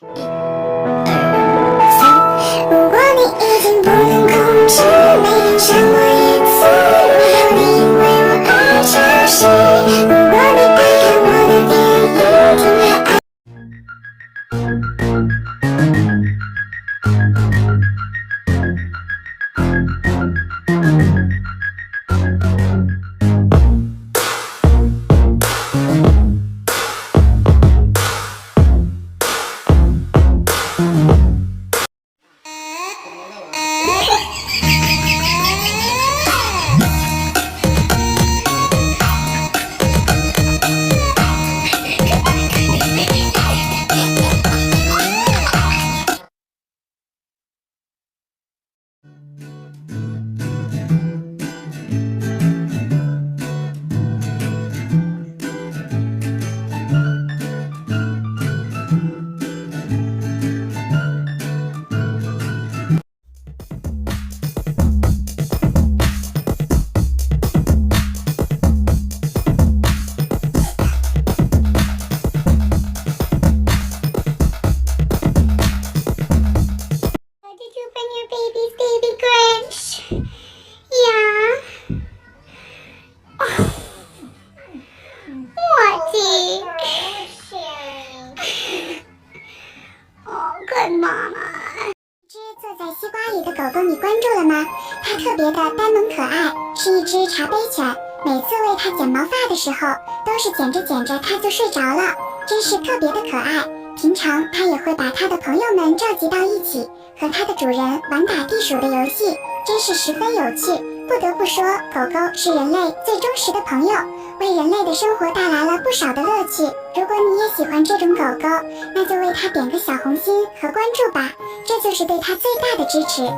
如果你已经不能控制每天伤我一次，如果你因为我而潮湿，如果你爱看我的电影，听我爱。Did you bring your baby's baby Grinch? Yeah. What, Dick? Oh, good mama. 这只坐在西瓜里的狗狗你关注了吗？它特别的呆萌可爱，是一只茶杯犬。每次为它剪毛发的时候，都是剪着剪着它就睡着了，真是特别的可爱。平常它也会把它的朋友们召集到一起，和它的主人玩打地鼠的游戏，真是十分有趣。不得不说，狗狗是人类最忠实的朋友，为人类的生活带来了不少的乐趣。如果你也喜欢这种狗狗，那就为它点个小红心和关注吧，这就是对它最大的支持。